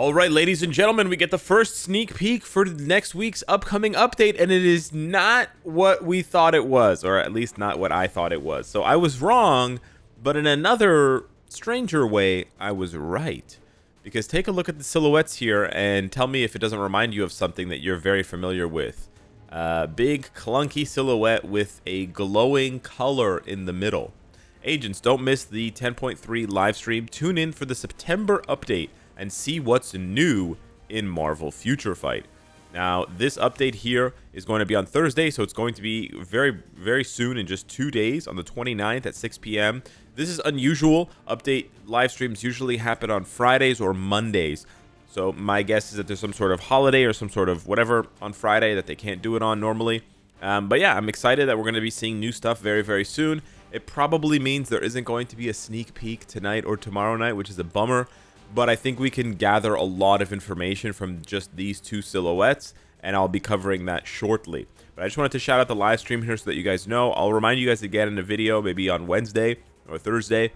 All right, ladies and gentlemen, we get the first sneak peek for next week's upcoming update, and it is not what we thought it was, or at least not what I thought it was. So I was wrong, but in another stranger way, I was right. Because take a look at the silhouettes here and tell me if it doesn't remind you of something that you're very familiar with. Big, clunky silhouette with a glowing color in the middle. Agents, don't miss the 10.3 live stream. Tune in for the September update and see what's new in Marvel Future Fight. Now, this update here is going to be on Thursday, so it's going to be very, very soon, in just 2 days, on the 29th at 6 p.m. This is unusual. Update live streams usually happen on Fridays or Mondays. So my guess is that there's some sort of holiday or some sort of whatever on Friday that they can't do it on normally. But yeah, I'm excited that we're going to be seeing new stuff very, very soon. It probably means there isn't going to be a sneak peek tonight or tomorrow night, which is a bummer. But I think we can gather a lot of information from just these two silhouettes, and I'll be covering that shortly. But I just wanted to shout out the live stream here so that you guys know. I'll remind you guys again in a video, maybe on Wednesday or Thursday.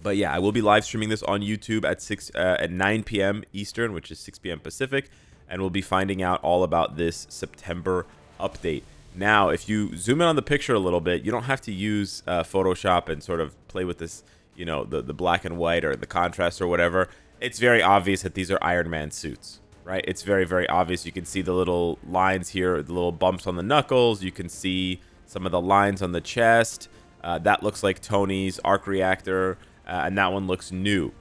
But yeah, I will be live streaming this on YouTube at 9 p.m. Eastern, which is 6 p.m. Pacific, and we'll be finding out all about this September update. Now, if you zoom in on the picture a little bit, you don't have to use Photoshop and sort of play with this, you know, the black and white or the contrast or whatever. It's very obvious that these are Iron Man suits, right? It's very, very obvious. You can see the little lines here, the little bumps on the knuckles. You can see some of the lines on the chest. That looks like Tony's arc reactor, and that one looks new.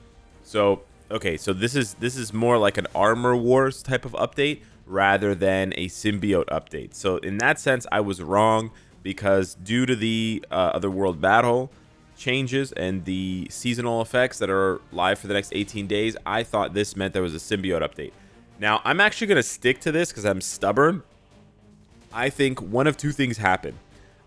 So, okay, so this is more like an Armor Wars type of update rather than a symbiote update. So in that sense, I was wrong, because due to the Otherworld battle changes and the seasonal effects that are live for the next 18 days, I thought this meant there was a symbiote update. Now, I'm actually going to stick to this because I'm stubborn. I think one of two things happen.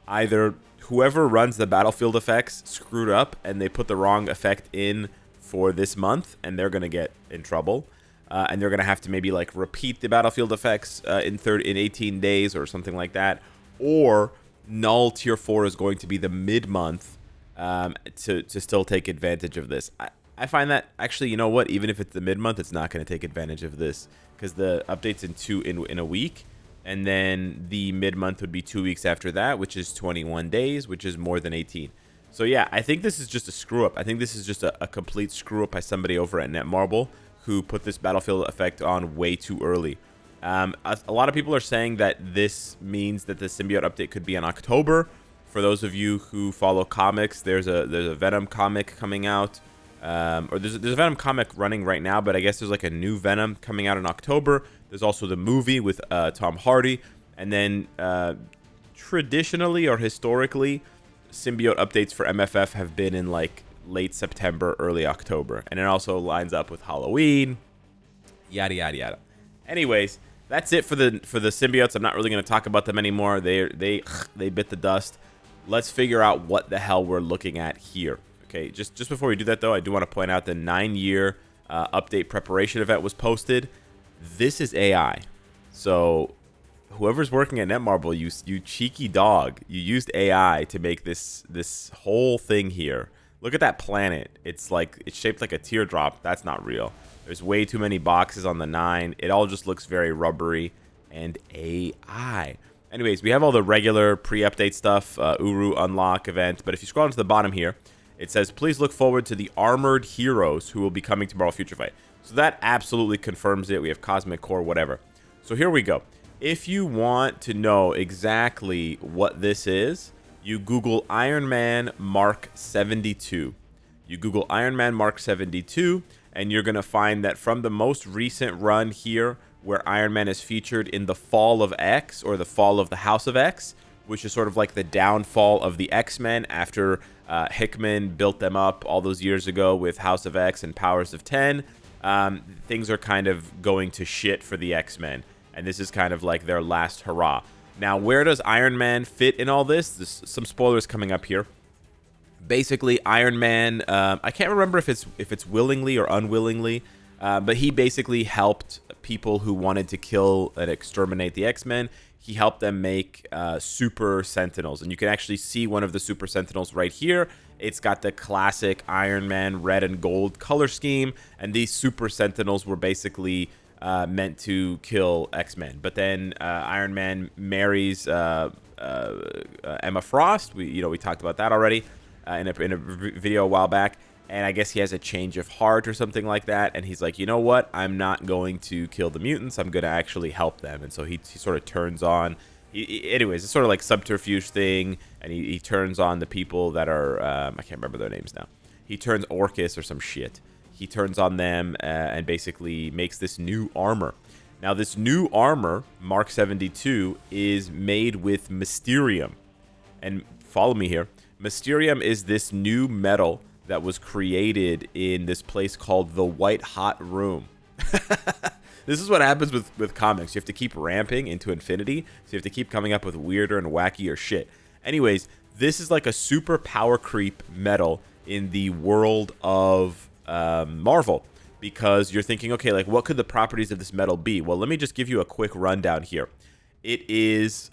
Either whoever runs the battlefield effects screwed up and they put the wrong effect in for this month, and they're going to get in trouble. And they're going to have to maybe like repeat the battlefield effects in 18 days or something like that. Or Null Tier 4 is going to be the mid-month to still take advantage of this. I find that, actually, you know what? Even if it's the mid-month, it's not going to take advantage of this, because the update's in a week. And then the mid-month would be 2 weeks after that, which is 21 days, which is more than 18. So yeah, I think this is just a screw-up. I think this is just a complete screw-up by somebody over at Netmarble, who put this battlefield effect on way too early. A lot of people are saying that this means that the symbiote update could be in October. For those of you who follow comics, there's a Venom comic coming out, or there's a Venom comic running right now, but I guess there's like a new Venom coming out in October. There's also the movie with Tom Hardy, and then traditionally or historically, symbiote updates for MFF have been in like late September, early October, and it also lines up with Halloween, yada yada yada. Anyways, that's it for the symbiotes. I'm not really going to talk about them anymore. They bit the dust. Let's figure out what the hell we're looking at here. Okay, just before we do that though, I do want to point out the 9-year update preparation event was posted. This is AI, so whoever's working at Netmarble, you cheeky dog, you used AI to make this whole thing here. Look at that planet. It's shaped like a teardrop. That's not real. There's way too many boxes on the 9. It all just looks very rubbery and AI. Anyways, we have all the regular pre-update stuff, Uru unlock event. But if you scroll down to the bottom here, it says, please look forward to the armored heroes who will be coming to Marvel Future Fight. So that absolutely confirms it. We have Cosmic Core, whatever. So here we go. If you want to know exactly what this is, you Google Iron Man Mark 72. You Google Iron Man Mark 72, and you're going to find that from the most recent run here, where Iron Man is featured in the Fall of X, or the Fall of the House of X, which is sort of like the downfall of the X-Men after Hickman built them up all those years ago with House of X and Powers of 10. Things are kind of going to shit for the X-Men, and this is kind of like their last hurrah. Now, where does Iron Man fit in all this? There's some spoilers coming up here. Basically, Iron Man, I can't remember if it's willingly or unwillingly But he basically helped people who wanted to kill and exterminate the X-Men. He helped them make Super Sentinels. And you can actually see one of the Super Sentinels right here. It's got the classic Iron Man red and gold color scheme. And these Super Sentinels were basically meant to kill X-Men. But then Iron Man marries Emma Frost. We talked about that already in a video a while back. And I guess he has a change of heart or something like that. And he's like, you know what? I'm not going to kill the mutants. I'm going to actually help them. And so he sort of turns on. Anyways, it's sort of like subterfuge thing. And he turns on the people that are, I can't remember their names now. He turns Orcus or some shit. He turns on them and basically makes this new armor. Now, this new armor, Mark 72, is made with Mysterium. And follow me here. Mysterium is this new metal that was created in this place called the White Hot Room. This is what happens with comics. You have to keep ramping into infinity, so you have to keep coming up with weirder and wackier shit. Anyways, this is like a super power creep metal in the world of Marvel, because you're thinking, okay, like what could the properties of this metal be? Well, let me just give you a quick rundown here. It is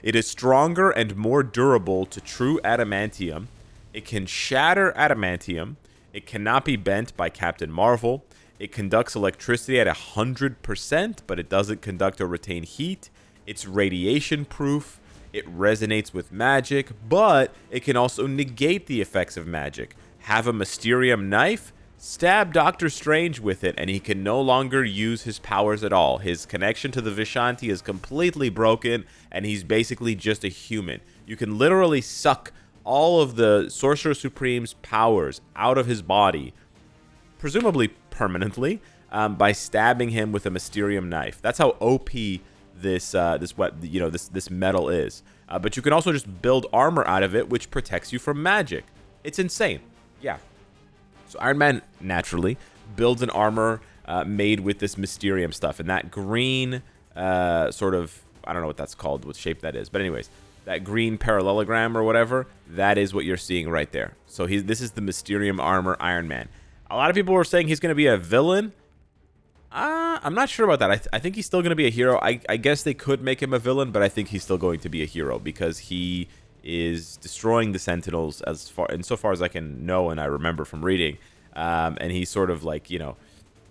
it is stronger and more durable to true adamantium. It can shatter adamantium. It cannot be bent by Captain Marvel. It conducts electricity at 100%, but it doesn't conduct or retain heat. It's radiation proof. It resonates with magic, but it can also negate the effects of magic. Have a Mysterium knife, stab Doctor Strange with it, and he can no longer use his powers at all. His connection to the Vishanti is completely broken, and he's basically just a human. You can literally suck all of the Sorcerer Supreme's powers out of his body, presumably permanently, by stabbing him with a Mysterium knife. That's how OP this metal is. But you can also just build armor out of it, which protects you from magic. It's insane. Yeah. So Iron Man naturally builds an armor made with this Mysterium stuff, and that green sort of, I don't know what that's called, what shape that is, but anyways, that green parallelogram or whatever, that is what you're seeing right there. So this is the Mysterium armor Iron Man. A lot of people were saying he's going to be a villain. I'm not sure about that. I think he's still going to be a hero. I guess they could make him a villain, but I think he's still going to be a hero because he is destroying the Sentinels insofar as I can know and I remember from reading. And he's sort of like,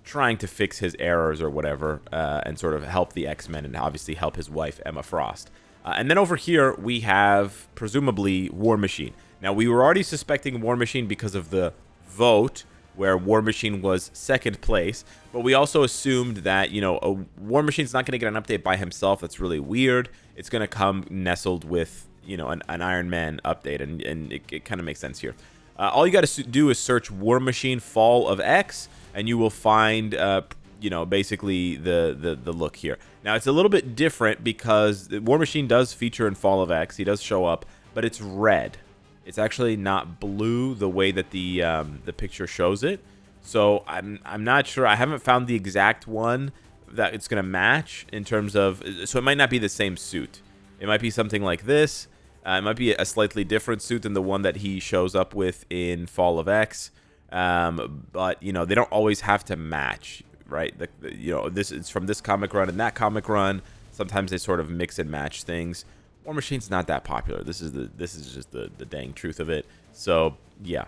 trying to fix his errors or whatever, and sort of help the X-Men and obviously help his wife, Emma Frost. And then over here, we have, presumably, War Machine. Now, we were already suspecting War Machine because of the vote, where War Machine was second place. But we also assumed that, a War Machine's not going to get an update by himself. That's really weird. It's going to come nestled with, an Iron Man update. And it kind of makes sense here. All you got to do is search War Machine Fall of X, and you will find basically the look here. Now, it's a little bit different because War Machine does feature in Fall of X. He does show up, but it's red. It's actually not blue the way that the picture shows it. So I'm not sure. I haven't found the exact one that it's going to match in terms of... So it might not be the same suit. It might be something like this. It might be a slightly different suit than the one that he shows up with in Fall of X. But, they don't always have to match, right? This is from this comic run and that comic run. Sometimes they sort of mix and match things. War Machine's not that popular. This is just the dang truth of it. So, yeah.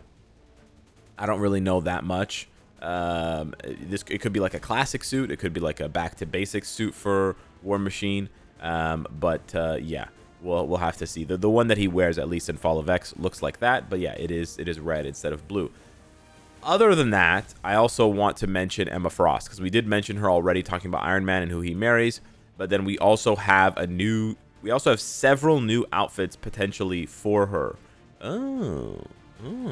I don't really know that much. It could be like a classic suit. It could be like a back to basics suit for War Machine. Yeah. We'll have to see. The one that he wears, at least in Fall of X, looks like that. But yeah, it is red instead of blue. Other than that, I also want to mention Emma Frost, because we did mention her already, talking about Iron Man and who he marries. But then we also have several new outfits potentially for her. Oh,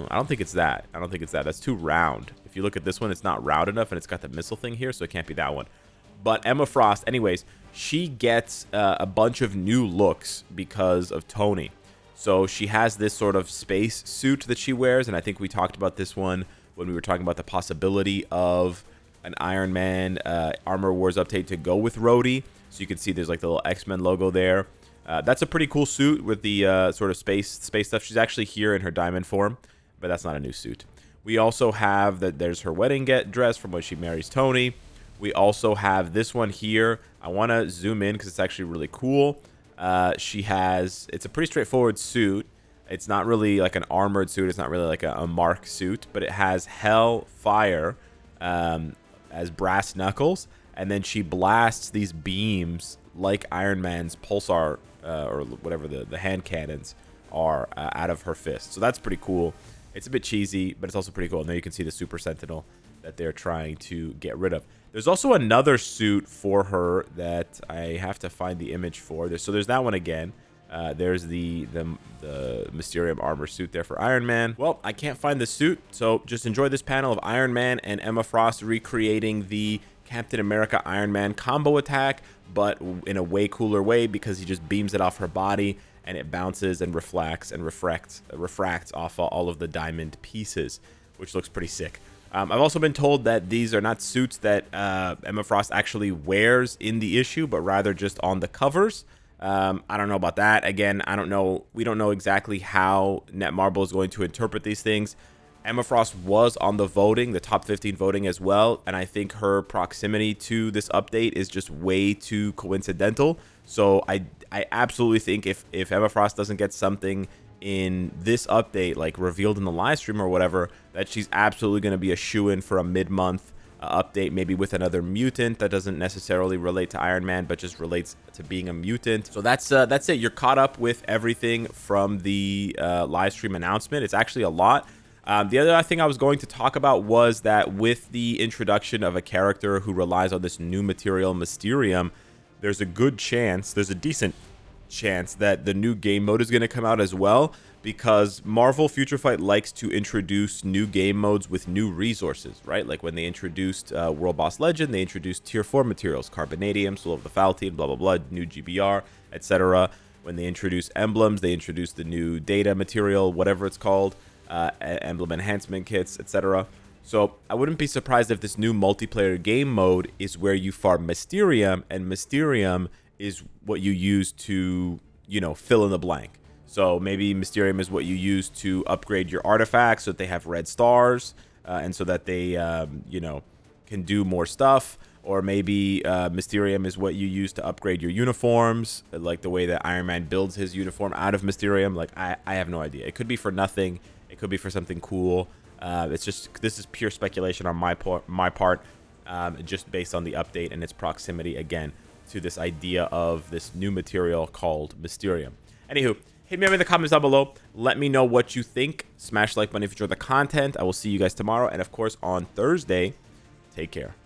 I don't think it's that. That's too round. If you look at this one, it's not round enough, and it's got the missile thing here, so it can't be that one. But Emma Frost, anyways, she gets a bunch of new looks because of Tony. So she has this sort of space suit that she wears, and I think we talked about this one when we were talking about the possibility of an Iron Man Armor Wars update to go with Rhodey. So you can see there's like the little X-Men logo there. That's a pretty cool suit with the sort of space stuff. She's actually here in her diamond form, but that's not a new suit. We also have that there's her wedding dress from when she marries Tony. We also have this one here. I want to zoom in because it's actually really cool. It's a pretty straightforward suit. It's not really like an armored suit. It's not really like a Mark suit, but it has Hellfire as brass knuckles. And then she blasts these beams like Iron Man's pulsar or whatever the hand cannons are out of her fist. So that's pretty cool. It's a bit cheesy, but it's also pretty cool. And there you can see the Super Sentinel that they're trying to get rid of. There's also another suit for her that I have to find the image for. So there's that one again. There's the Mysterium armor suit there for Iron Man. Well, I can't find the suit, so just enjoy this panel of Iron Man and Emma Frost recreating the Captain America Iron Man combo attack, but in a way cooler way because he just beams it off her body and it bounces and reflects and refracts off all of the diamond pieces, which looks pretty sick. I've also been told that these are not suits that Emma Frost actually wears in the issue, but rather just on the covers. I don't know about that. Again, I don't know. We don't know exactly how Netmarble is going to interpret these things. Emma Frost was on the voting, the top 15 voting as well, and I think her proximity to this update is just way too coincidental. So I absolutely think if Emma Frost doesn't get something in this update, like revealed in the live stream or whatever, that she's absolutely going to be a shoo-in for a mid-month update, maybe with another mutant that doesn't necessarily relate to Iron Man, but just relates to being a mutant. So that's it. You're caught up with everything from the live stream announcement. It's actually a lot. The other thing I was going to talk about was that with the introduction of a character who relies on this new material, Mysterium, there's a decent chance that the new game mode is going to come out as well, because Marvel Future Fight likes to introduce new game modes with new resources, right? Like when they introduced World Boss Legend, they introduced Tier 4 materials, Carbonadium, Soul of the Faltine, blah, blah, blah, new GBR, etc. When they introduced emblems, they introduced the new data material, whatever it's called, emblem enhancement kits, etc. So I wouldn't be surprised if this new multiplayer game mode is where you farm Mysterium, and Mysterium is what you use to, fill in the blank. So maybe Mysterium is what you use to upgrade your artifacts so that they have red stars, and so that they, can do more stuff. Or maybe Mysterium is what you use to upgrade your uniforms, like the way that Iron Man builds his uniform out of Mysterium. Like, I have no idea. It could be for nothing. It could be for something cool. This is pure speculation on my part, just based on the update and its proximity, again, to this idea of this new material called Mysterium. Anywho, hit me up in the comments down below. Let me know what you think. Smash the like button if you enjoyed the content. I will see you guys tomorrow. And, of course, on Thursday, take care.